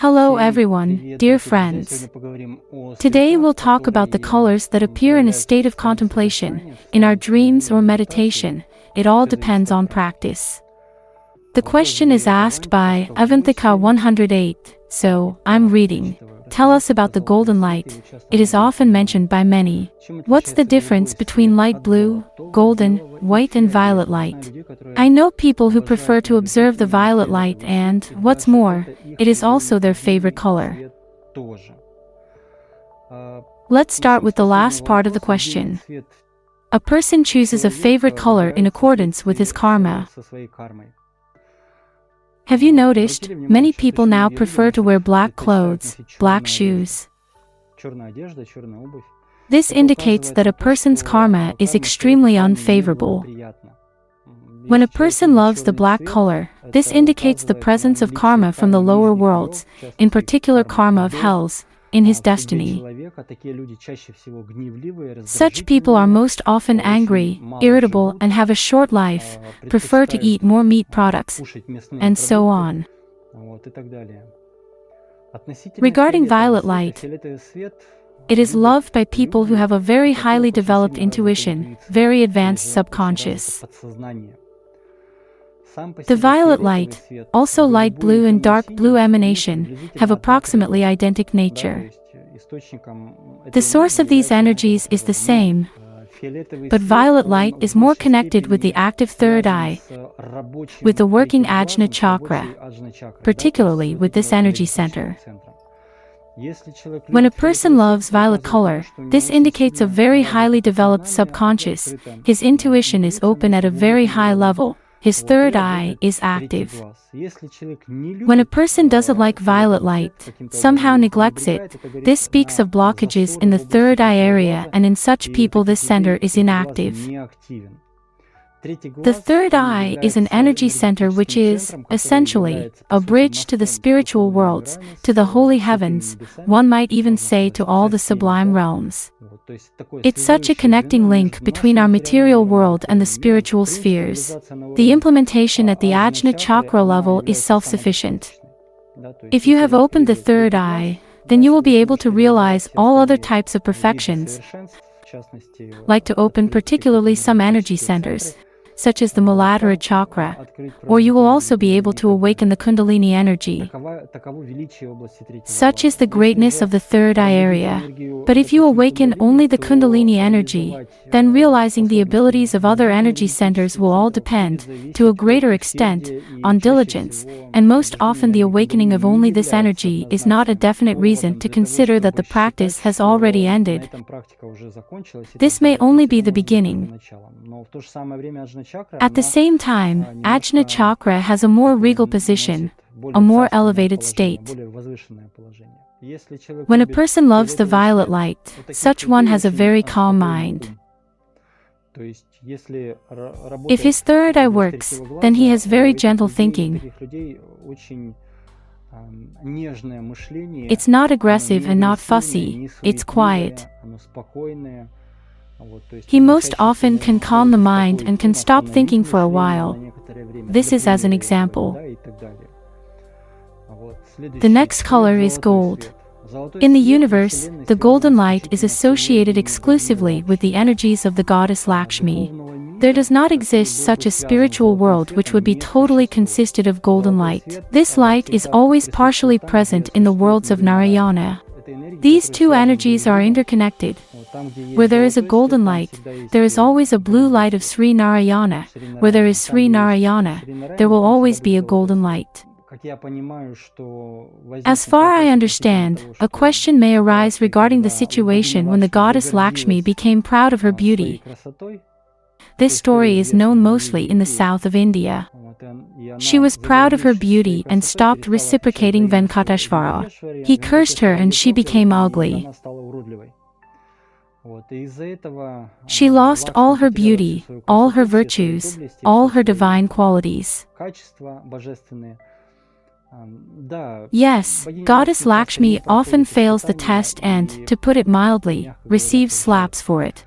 Hello everyone, dear friends. Today we'll talk about the colors that appear in a state of contemplation, in our dreams or meditation. It all depends on practice. The question is asked by Avantika 108, so I'm reading. Tell us about the golden light. It is often mentioned by many. What's the difference between light blue, golden, white and violet light? I know people who prefer to observe the violet light and, what's more, it is also their favorite color. Let's start with the last part of the question. A person chooses a favorite color in accordance with his karma. Have you noticed, many people now prefer to wear black clothes, black shoes. This indicates that a person's karma is extremely unfavorable. When a person loves the black color, this indicates the presence of karma from the lower worlds, in particular karma of hells, in his destiny. Such people are most often angry, irritable and have a short life, prefer to eat more meat products, and so on. Regarding violet light, it is loved by people who have a very highly developed intuition, very advanced subconscious. The violet light, also light blue and dark blue emanation, have approximately identical nature. The source of these energies is the same, but violet light is more connected with the active third eye, with the working ajna chakra, particularly with this energy center. When a person loves violet color, this indicates a very highly developed subconscious, his intuition is open at a very high level. His third eye is active. When a person doesn't like violet light, somehow neglects it, this speaks of blockages in the third eye area, and in such people this center is inactive. The third eye is an energy center which is, essentially, a bridge to the spiritual worlds, to the holy heavens, one might even say to all the sublime realms. It's such a connecting link between our material world and the spiritual spheres. The implementation at the ajna chakra level is self-sufficient. If you have opened the third eye, then you will be able to realize all other types of perfections, like to open particularly some energy centers, such as the Muladhara chakra, or you will also be able to awaken the Kundalini energy. Such is the greatness of the third eye area. But if you awaken only the Kundalini energy, then realizing the abilities of other energy centers will all depend, to a greater extent, on diligence, and most often the awakening of only this energy is not a definite reason to consider that the practice has already ended. This may only be the beginning. At the same time, ajna chakra has a more regal position, a more elevated state. When a person loves the violet light, such one has a very calm mind. If his third eye works, then he has very gentle thinking. It's not aggressive and not fussy, it's quiet. He most often can calm the mind and can stop thinking for a while. This is as an example. The next color is gold. In the universe, the golden light is associated exclusively with the energies of the goddess Lakshmi. There does not exist such a spiritual world which would be totally consisted of golden light. This light is always partially present in the worlds of Narayana. These two energies are interconnected. Where there is a golden light, there is always a blue light of Sri Narayana. Where there is Sri Narayana, there will always be a golden light. As far I understand, a question may arise regarding the situation when the goddess Lakshmi became proud of her beauty. This story is known mostly in the south of India. She was proud of her beauty and stopped reciprocating Venkateshvara. He cursed her and she became ugly. She lost all her beauty, all her virtues, all her divine qualities. Yes, Goddess Lakshmi often fails the test and, to put it mildly, receives slaps for it.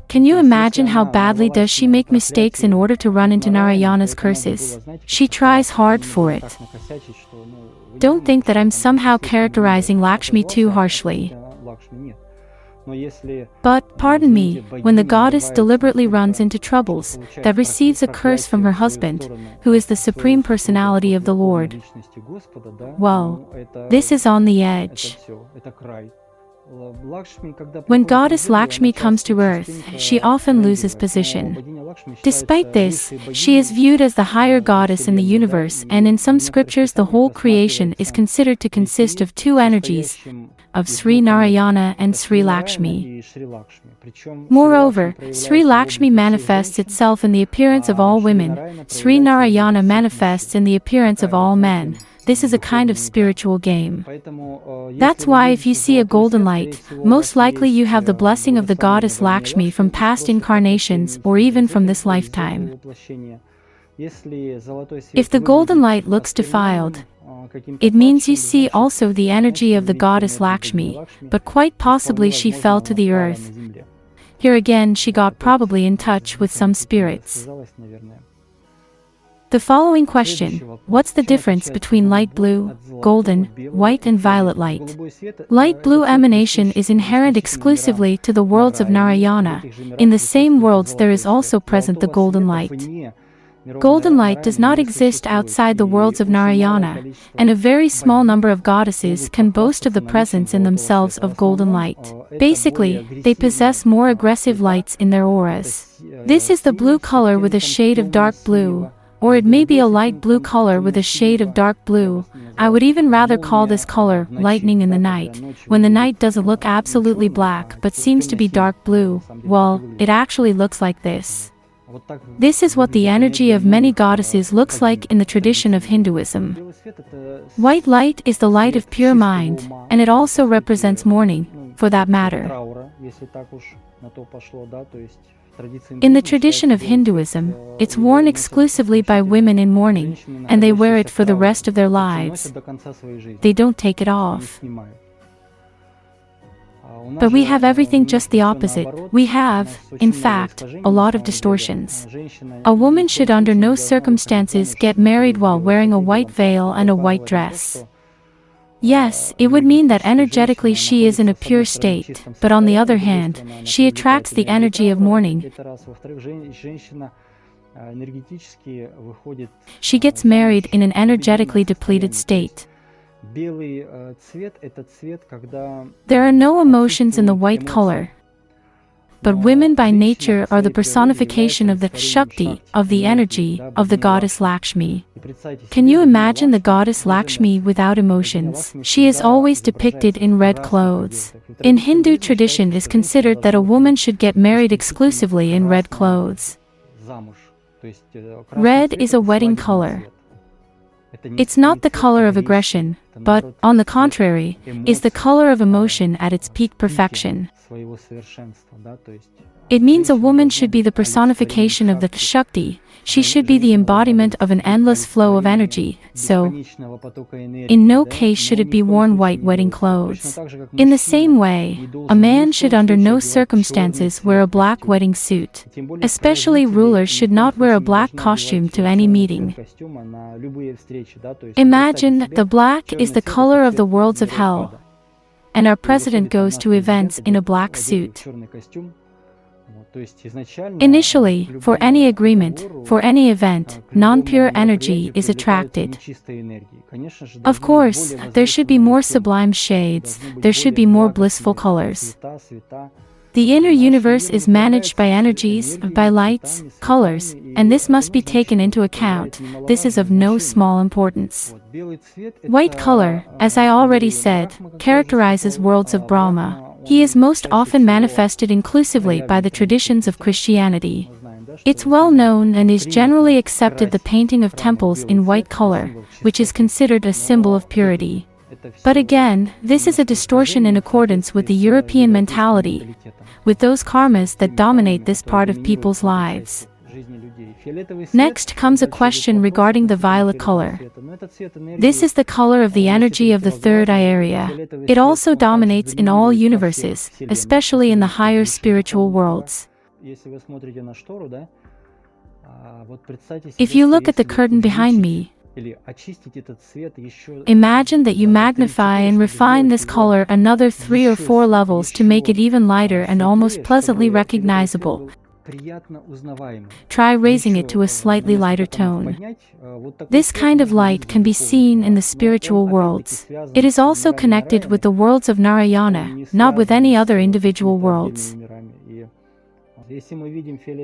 Can you imagine how badly does she make mistakes in order to run into Narayana's curses? She tries hard for it. Don't think that I'm somehow characterizing Lakshmi too harshly. But, pardon me, when the goddess deliberately runs into troubles, that receives a curse from her husband, who is the Supreme Personality of the Lord. Well, this is on the edge. When goddess Lakshmi comes to earth, she often loses position. Despite this, she is viewed as the higher goddess in the universe, and in some scriptures the whole creation is considered to consist of two energies, of Sri Narayana and Sri Lakshmi. Moreover, Sri Lakshmi manifests itself in the appearance of all women, Sri Narayana manifests in the appearance of all men. This is a kind of spiritual game. That's why if you see a golden light, most likely you have the blessing of the goddess Lakshmi from past incarnations or even from this lifetime. If the golden light looks defiled, it means you see also the energy of the goddess Lakshmi, but quite possibly she fell to the earth. Here again she got probably in touch with some spirits. The following question: what's the difference between light blue, golden, white and violet light? Light blue emanation is inherent exclusively to the worlds of Narayana. In the same worlds there is also present the golden light. Golden light does not exist outside the worlds of Narayana, and a very small number of goddesses can boast of the presence in themselves of golden light. Basically, they possess more aggressive lights in their auras. This is the blue color with a shade of dark blue, or it may be a light blue color with a shade of dark blue. I would even rather call this color lightning in the night, when the night doesn't look absolutely black but seems to be dark blue. Well, it actually looks like this. This is what the energy of many goddesses looks like in the tradition of Hinduism. White light is the light of pure mind, and it also represents mourning, for that matter. In the tradition of Hinduism, it's worn exclusively by women in mourning, and they wear it for the rest of their lives. They don't take it off. But we have everything just the opposite. We have, in fact, a lot of distortions. A woman should under no circumstances get married while wearing a white veil and a white dress. Yes, it would mean that energetically she is in a pure state, but on the other hand, she attracts the energy of mourning. She gets married in an energetically depleted state. There are no emotions in the white color. But women by nature are the personification of the Shakti, of the energy, of the goddess Lakshmi. Can you imagine the goddess Lakshmi without emotions? She is always depicted in red clothes. In Hindu tradition it is considered that a woman should get married exclusively in red clothes. Red is a wedding color. It's not the color of aggression, but, on the contrary, is the color of emotion at its peak perfection. It means a woman should be the personification of the Shakti. She should be the embodiment of an endless flow of energy, so in no case should it be worn white wedding clothes. In the same way, a man should under no circumstances wear a black wedding suit. Especially rulers should not wear a black costume to any meeting. Imagine, the black is the color of the worlds of hell, and our president goes to events in a black suit. Initially, for any agreement, for any event, non-pure energy is attracted. Of course, there should be more sublime shades, there should be more blissful colors. The inner universe is managed by energies, by lights, colors, and this must be taken into account. This is of no small importance. White color, as I already said, characterizes worlds of Brahma. He is most often manifested inclusively by the traditions of Christianity. It's well known and is generally accepted the painting of temples in white color, which is considered a symbol of purity. But again, this is a distortion in accordance with the European mentality, with those karmas that dominate this part of people's lives. Next comes a question regarding the violet color. This is the color of the energy of the third eye area. It also dominates in all universes, especially in the higher spiritual worlds. If you look at the curtain behind me, imagine that you magnify and refine this color another 3 or 4 levels to make it even lighter and almost pleasantly recognizable. Try raising it to a slightly lighter tone. This kind of light can be seen in the spiritual worlds. It is also connected with the worlds of Narayana, not with any other individual worlds.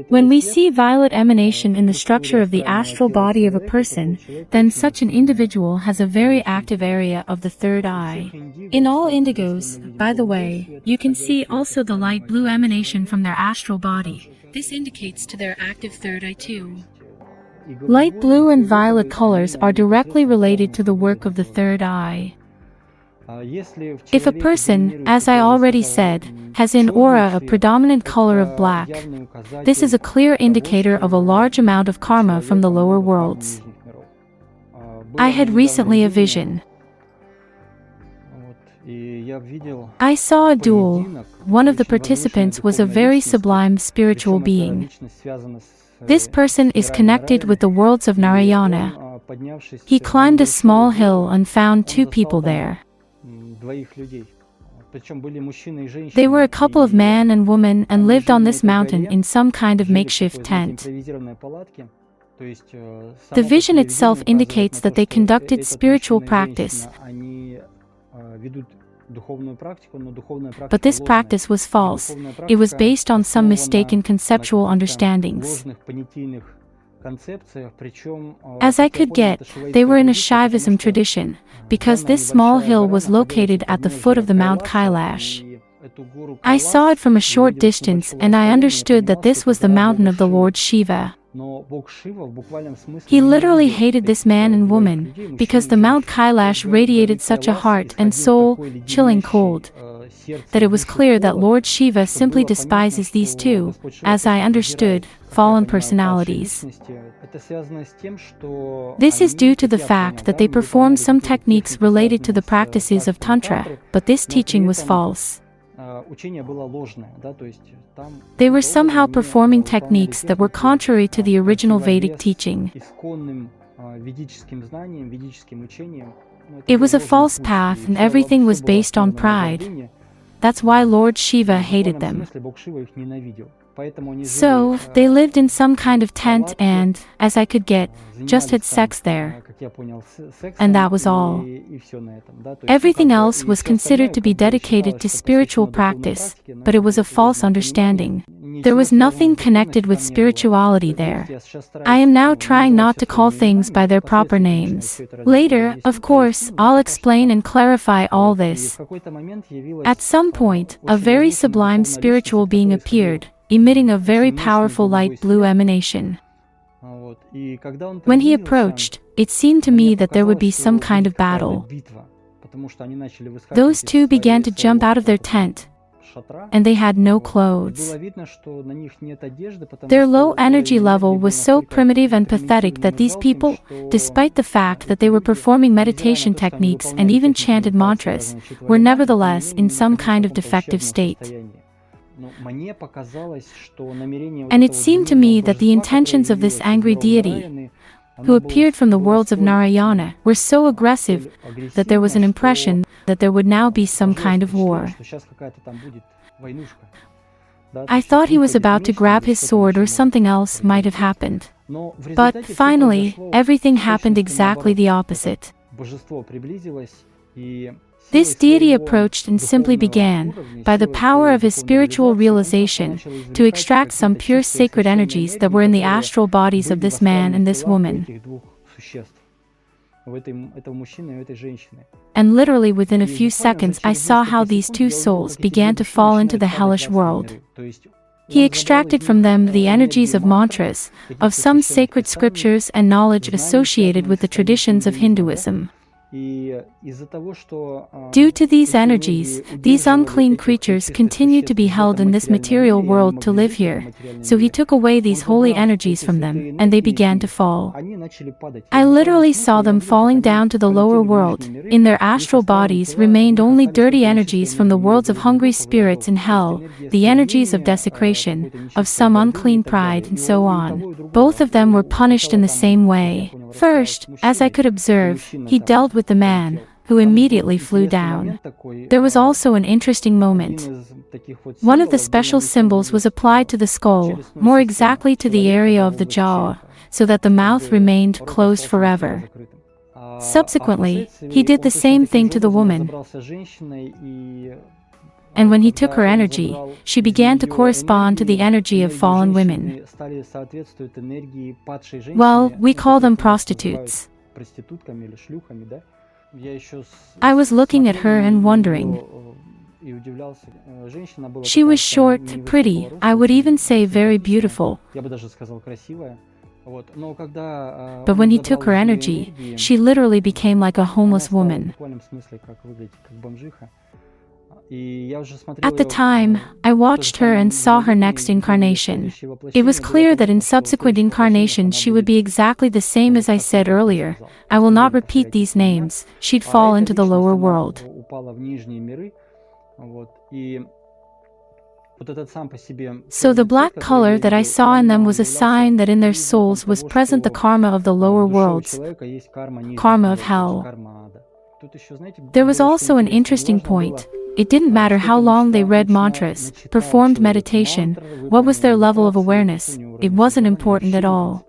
When we see violet emanation in the structure of the astral body of a person, then such an individual has a very active area of the third eye. In all indigos, by the way, you can see also the light blue emanation from their astral body. This indicates to their active third eye too. Light blue and violet colors are directly related to the work of the third eye. If a person, as I already said, has in aura a predominant color of black, this is a clear indicator of a large amount of karma from the lower worlds. I had recently a vision. I saw a duel. One of the participants was a very sublime spiritual being. This person is connected with the worlds of Narayana. He climbed a small hill and found 2 people there. They were a couple of man and woman and lived on this mountain in some kind of makeshift tent. The vision itself indicates that they conducted spiritual practice, but this practice was false. It was based on some mistaken conceptual understandings. As I could get, they were in a Shaivism tradition, because this small hill was located at the foot of the Mount Kailash. I saw it from a short distance and I understood that this was the mountain of the Lord Shiva. He literally hated this man and woman, because the Mount Kailash radiated such a heart and soul, chilling cold, that it was clear that Lord Shiva simply despises these 2, as I understood, fallen personalities. This is due to the fact that they performed some techniques related to the practices of Tantra, but this teaching was false. They were somehow performing techniques that were contrary to the original Vedic teaching. It was a false path and everything was based on pride. That's why Lord Shiva hated them. So, they lived in some kind of tent and, as I could get, just had sex there. And that was all. Everything else was considered to be dedicated to spiritual practice, but it was a false understanding. There was nothing connected with spirituality there. I am now trying not to call things by their proper names. Later, of course, I'll explain and clarify all this. At some point, a very sublime spiritual being appeared, emitting a very powerful light blue emanation. When he approached, it seemed to me that there would be some kind of battle. Those 2 began to jump out of their tent, and they had no clothes. Their low energy level was so primitive and pathetic that these people, despite the fact that they were performing meditation techniques and even chanted mantras, were nevertheless in some kind of defective state. And it seemed to me that the intentions of this angry deity, who appeared from the worlds of Narayana, were so aggressive that there was an impression that there would now be some kind of war. I thought he was about to grab his sword or something else might have happened. But, finally, everything happened exactly the opposite. This deity approached and simply began, by the power of his spiritual realization, to extract some pure sacred energies that were in the astral bodies of this man and this woman. And literally within a few seconds I saw how these 2 souls began to fall into the hellish world. He extracted from them the energies of mantras, of some sacred scriptures and knowledge associated with the traditions of Hinduism. Due to these energies, these unclean creatures continued to be held in this material world to live here. So he took away these holy energies from them, and they began to fall. I literally saw them falling down to the lower world. In their astral bodies remained only dirty energies from the worlds of hungry spirits in hell, the energies of desecration, of some unclean pride, and so on. Both of them were punished in the same way. First, as I could observe, he dealt with the man, who immediately flew down. There was also an interesting moment. One of the special symbols was applied to the skull, more exactly to the area of the jaw, so that the mouth remained closed forever. Subsequently, he did the same thing to the woman. And when he took her energy, she began to correspond to the energy of fallen women. Well, we call them prostitutes. I was looking at her and wondering. She was short, pretty, I would even say very beautiful. But when he took her energy, she literally became like a homeless woman. At the time, I watched her and saw her next incarnation. It was clear that in subsequent incarnations she would be exactly the same as I said earlier. I will not repeat these names. She'd fall into the lower world. So the black color that I saw in them was a sign that in their souls was present the karma of the lower worlds, karma of hell. There was also an interesting point. It didn't matter how long they read mantras, performed meditation, what was their level of awareness, it wasn't important at all.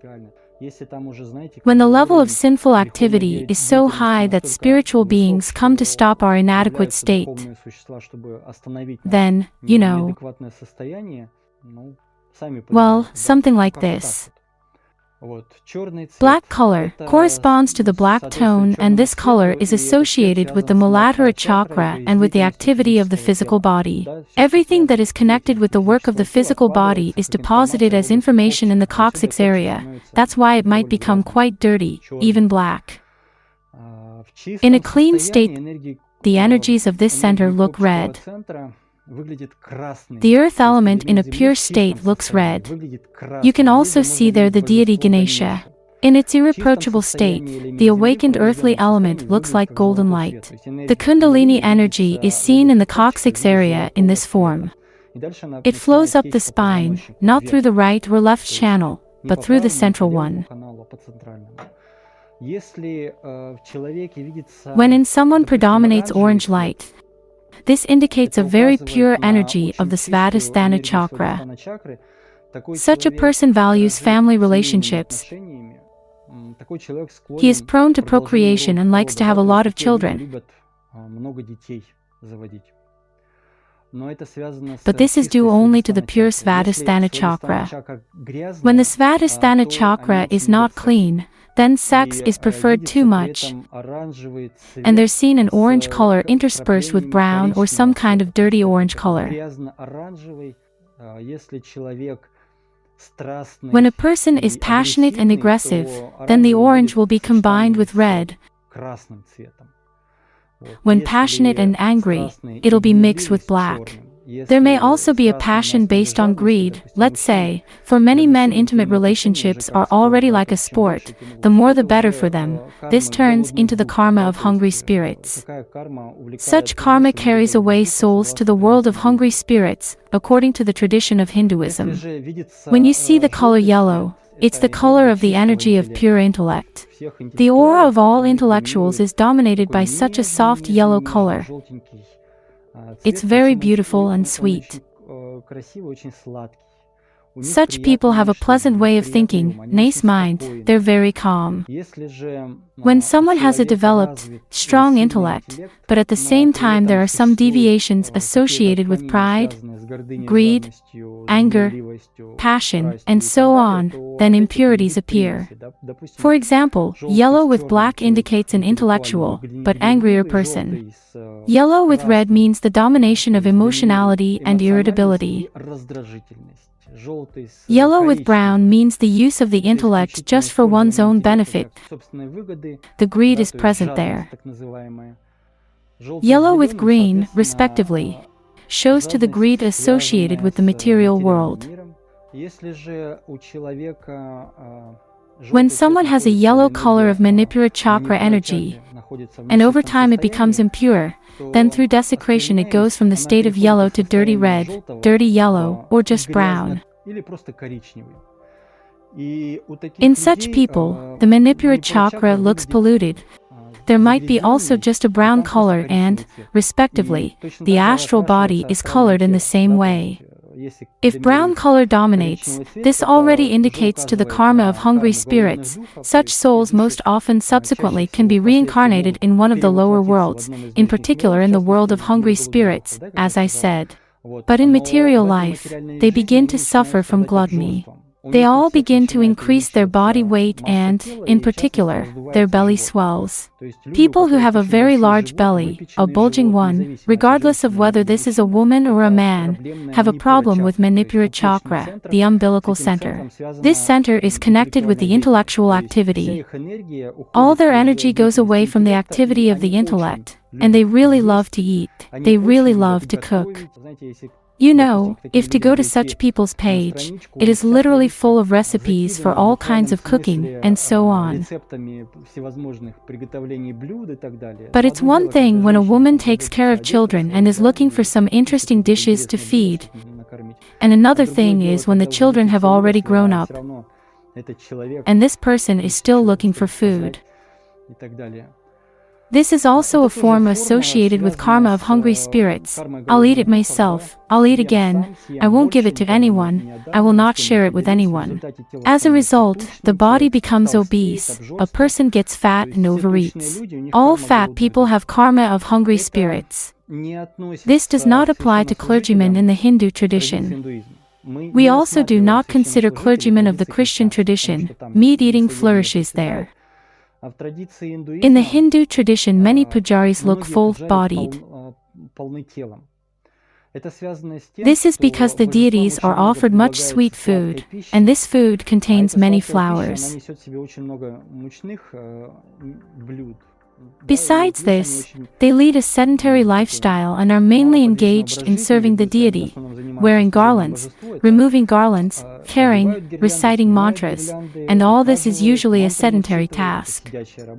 When the level of sinful activity is so high that spiritual beings come to stop our inadequate state, then, well, something like this. Black color corresponds to the black tone, and this color is associated with the Muladhara chakra and with the activity of the physical body. Everything that is connected with the work of the physical body is deposited as information in the coccyx area. That's why it might become quite dirty, even black. In a clean state, the energies of this center look red. The earth element in a pure state looks red. You can also see there the deity Ganesha. In its irreproachable state, the awakened earthly element looks like golden light. The Kundalini energy is seen in the coccyx area in this form. It flows up the spine, not through the right or left channel, but through the central one. When in someone predominates orange light, this indicates a very pure energy of the Svadhisthana chakra. Such a person values family relationships. He is prone to procreation and likes to have a lot of children. But this is due only to the pure Svadhisthana chakra. When the Svadhisthana chakra is not clean, then sex is preferred too much, and there's seen an orange color interspersed with brown or some kind of dirty orange color. When a person is passionate and aggressive, then the orange will be combined with red. When passionate and angry, it'll be mixed with black. There may also be a passion based on greed. Let's say, for many men intimate relationships are already like a sport, the more the better for them. This turns into the karma of hungry spirits. Such karma carries away souls to the world of hungry spirits, according to the tradition of Hinduism. When you see the color yellow, it's the color of the energy of pure intellect. The aura of all intellectuals is dominated by such a soft yellow color. It's very beautiful and sweet. Such people have a pleasant way of thinking, nice mind, they're very calm. When someone has a developed, strong intellect, but at the same time there are some deviations associated with pride, greed, anger, passion, and so on, then impurities appear. For example, yellow with black indicates an intellectual, but angrier person. Yellow with red means the domination of emotionality and irritability. Yellow with brown means the use of the intellect just for one's own benefit. The greed is present there. Yellow with green, respectively, shows to the greed associated with the material world. When someone has a yellow color of Manipura chakra energy, and over time it becomes impure, then through desecration it goes from the state of yellow to dirty red, dirty yellow, or just brown. In such people, the Manipura chakra looks polluted. There might be also just a brown color and, respectively, the astral body is colored in the same way. If brown color dominates, this already indicates to the karma of hungry spirits. Such souls most often subsequently can be reincarnated in one of the lower worlds, in particular in the world of hungry spirits, as I said. But in material life, they begin to suffer from gluttony. They all begin to increase their body weight and, in particular, their belly swells. People who have a very large belly, a bulging one, regardless of whether this is a woman or a man, have a problem with Manipura chakra, the umbilical center. This center is connected with the intellectual activity. All their energy goes away from the activity of the intellect, and they really love to eat. They really love to cook. You know, if to go to such people's page, it is literally full of recipes for all kinds of cooking, and so on. But it's one thing when a woman takes care of children and is looking for some interesting dishes to feed, and another thing is when the children have already grown up, and this person is still looking for food. This is also a form associated with karma of hungry spirits. I'll eat it myself. I'll eat again. I won't give it to anyone. I will not share it with anyone. As a result, the body becomes obese. A person gets fat and overeats. All fat people have karma of hungry spirits. This does not apply to clergymen in the Hindu tradition. We also do not consider clergymen of the Christian tradition. Meat eating flourishes there. In the Hindu tradition, many pujaris look full-bodied. This is because the deities are offered much sweet food, and this food contains many flowers. Besides this, they lead a sedentary lifestyle and are mainly engaged in serving the deity, wearing garlands, removing garlands, carrying, reciting mantras, and all this is usually a sedentary task.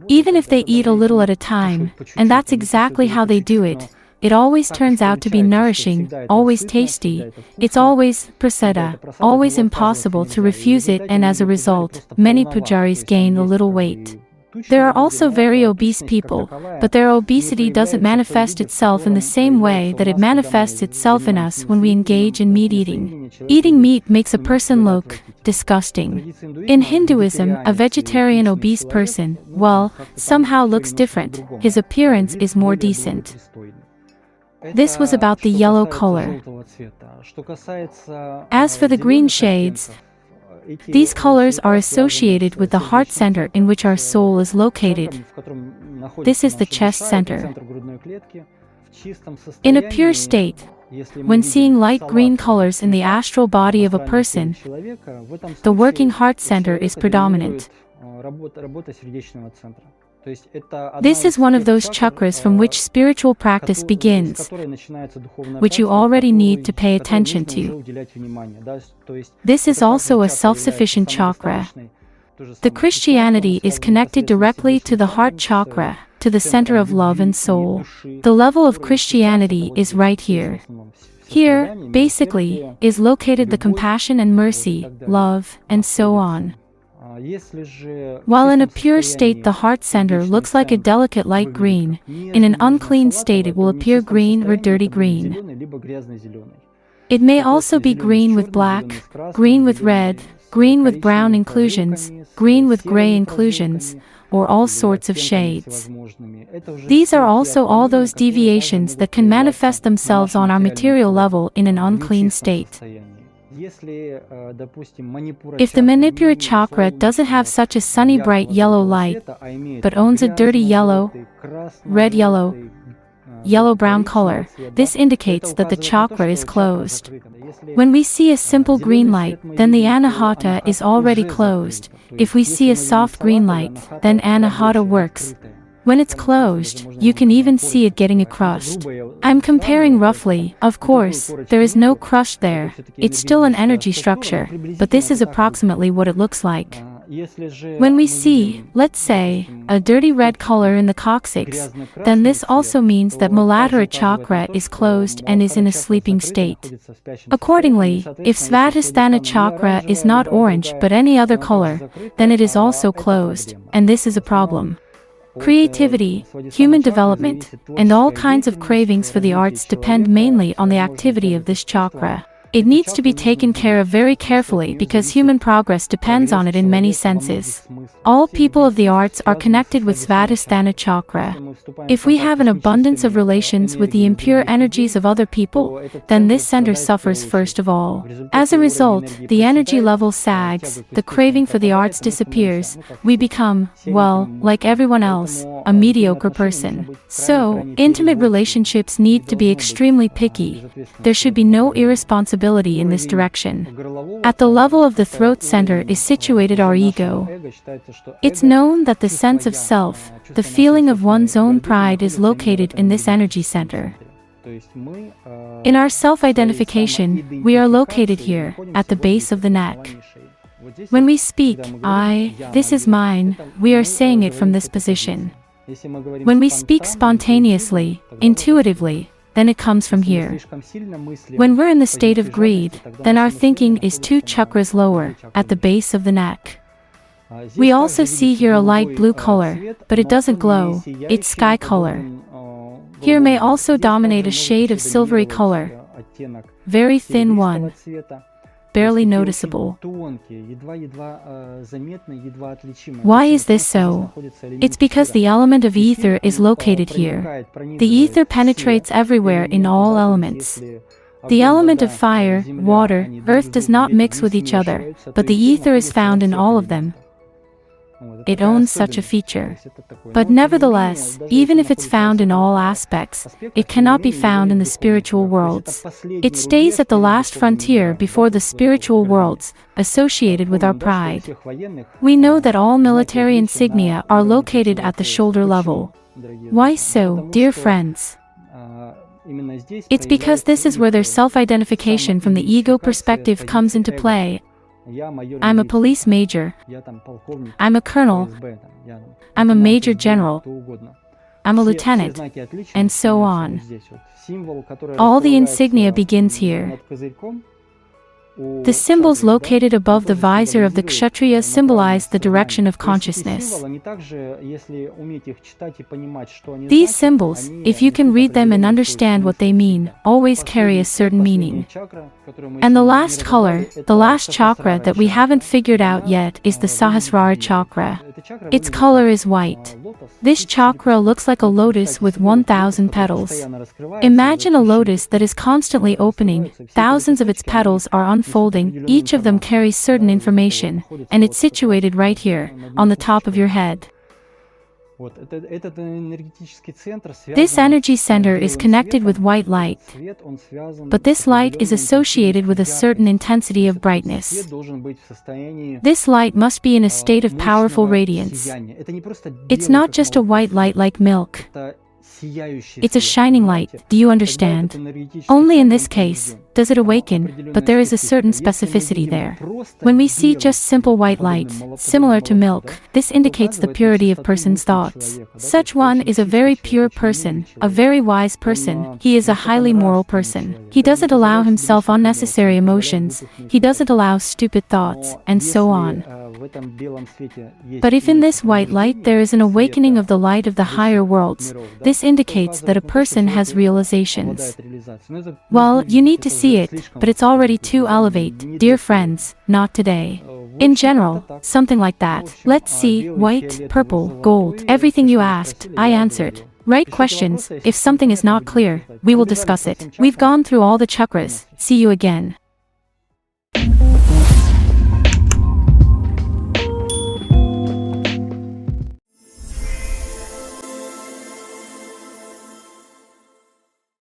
Even if they eat a little at a time, and that's exactly how they do it, it always turns out to be nourishing, always tasty, it's always prasada, always impossible to refuse it, and as a result, many pujaris gain a little weight. There are also very obese people, but their obesity doesn't manifest itself in the same way that it manifests itself in us when we engage in meat eating. Eating meat makes a person look disgusting. In Hinduism, a vegetarian obese person, well, somehow looks different. His appearance is more decent. This was about the yellow color. As for the green shades, these colors are associated with the heart center in which our soul is located. This is the chest center. In a pure state, when seeing light green colors in the astral body of a person, the working heart center is predominant. This is one of those chakras from which spiritual practice begins, which you already need to pay attention to. This is also a self-sufficient chakra. The Christianity is connected directly to the heart chakra, to the center of love and soul. The level of Christianity is right here. Here, basically, is located the compassion and mercy, love, and so on. While in a pure state the heart center looks like a delicate light green, in an unclean state it will appear green or dirty green. It may also be green with black, green with red, green with brown inclusions, green with gray inclusions, or all sorts of shades. These are also all those deviations that can manifest themselves on our material level in an unclean state. If the Manipura chakra doesn't have such a sunny bright yellow light, but owns a dirty yellow, red-yellow, yellow-brown color, this indicates that the chakra is closed. When we see a simple green light, then the anahata is already closed. If we see a soft green light, then anahata works. When it's closed, you can even see it getting crushed. I'm comparing roughly, of course, there is no crush there. It's still an energy structure, but this is approximately what it looks like. When we see, let's say, a dirty red color in the coccyx, then this also means that Muladhara chakra is closed and is in a sleeping state. Accordingly, if Svadhisthana chakra is not orange but any other color, then it is also closed, and this is a problem. Creativity, human development, and all kinds of cravings for the arts depend mainly on the activity of this chakra. It needs to be taken care of very carefully because human progress depends on it in many senses. All people of the arts are connected with Svadhisthana chakra. If we have an abundance of relations with the impure energies of other people, then this center suffers first of all. As a result, the energy level sags, the craving for the arts disappears, we become, well, like everyone else, a mediocre person. So, intimate relationships need to be extremely picky. There should be no irresponsibility in this direction. At the level of the throat center is situated our ego. It's known that the sense of self, the feeling of one's own pride is located in this energy center. In our self-identification, we are located here, at the base of the neck. When we speak, I, this is mine, we are saying it from this position. When we speak spontaneously, intuitively, then it comes from here. When we're in the state of greed, then our thinking is 2 chakras lower, at the base of the neck. We also see here a light blue color, but it doesn't glow, it's sky color. Here may also dominate a shade of silvery color, very thin one, barely noticeable. Why is this so? It's because the element of ether is located here. The ether penetrates everywhere in all elements. The element of fire, water, earth does not mix with each other, but the ether is found in all of them. It owns such a feature. But nevertheless, even if it's found in all aspects, it cannot be found in the spiritual worlds. It stays at the last frontier before the spiritual worlds, associated with our pride. We know that all military insignia are located at the shoulder level. Why so, dear friends? It's because this is where their self-identification from the ego perspective comes into play. I'm a police major. I'm a colonel. I'm a major general. I'm a lieutenant. And so on. All the insignia begins here. The symbols located above the visor of the kshatriya symbolize the direction of consciousness. These symbols, if you can read them and understand what they mean, always carry a certain meaning. And the last color, the last chakra that we haven't figured out yet is the Sahasrara chakra. Its color is white. This chakra looks like a lotus with 1,000 petals. Imagine a lotus that is constantly opening, thousands of its petals are unfolding, each of them carries certain information, and it's situated right here, on the top of your head. This energy center is connected with white light, but this light is associated with a certain intensity of brightness. This light must be in a state of powerful radiance. It's not just a white light like milk. It's a shining light, do you understand? Only in this case does it awaken, but there is a certain specificity there. When we see just simple white light, similar to milk, this indicates the purity of person's thoughts. Such one is a very pure person, a very wise person, he is a highly moral person. He doesn't allow himself unnecessary emotions, he doesn't allow stupid thoughts, and so on. But if in this white light there is an awakening of the light of the higher worlds, this indicates that a person has realizations. Well, you need to see it, but it's already too elevate, dear friends, not today. In general, something like that. Let's see, white, purple, gold, everything you asked, I answered. Write questions, if something is not clear, we will discuss it. We've gone through all the chakras, see you again.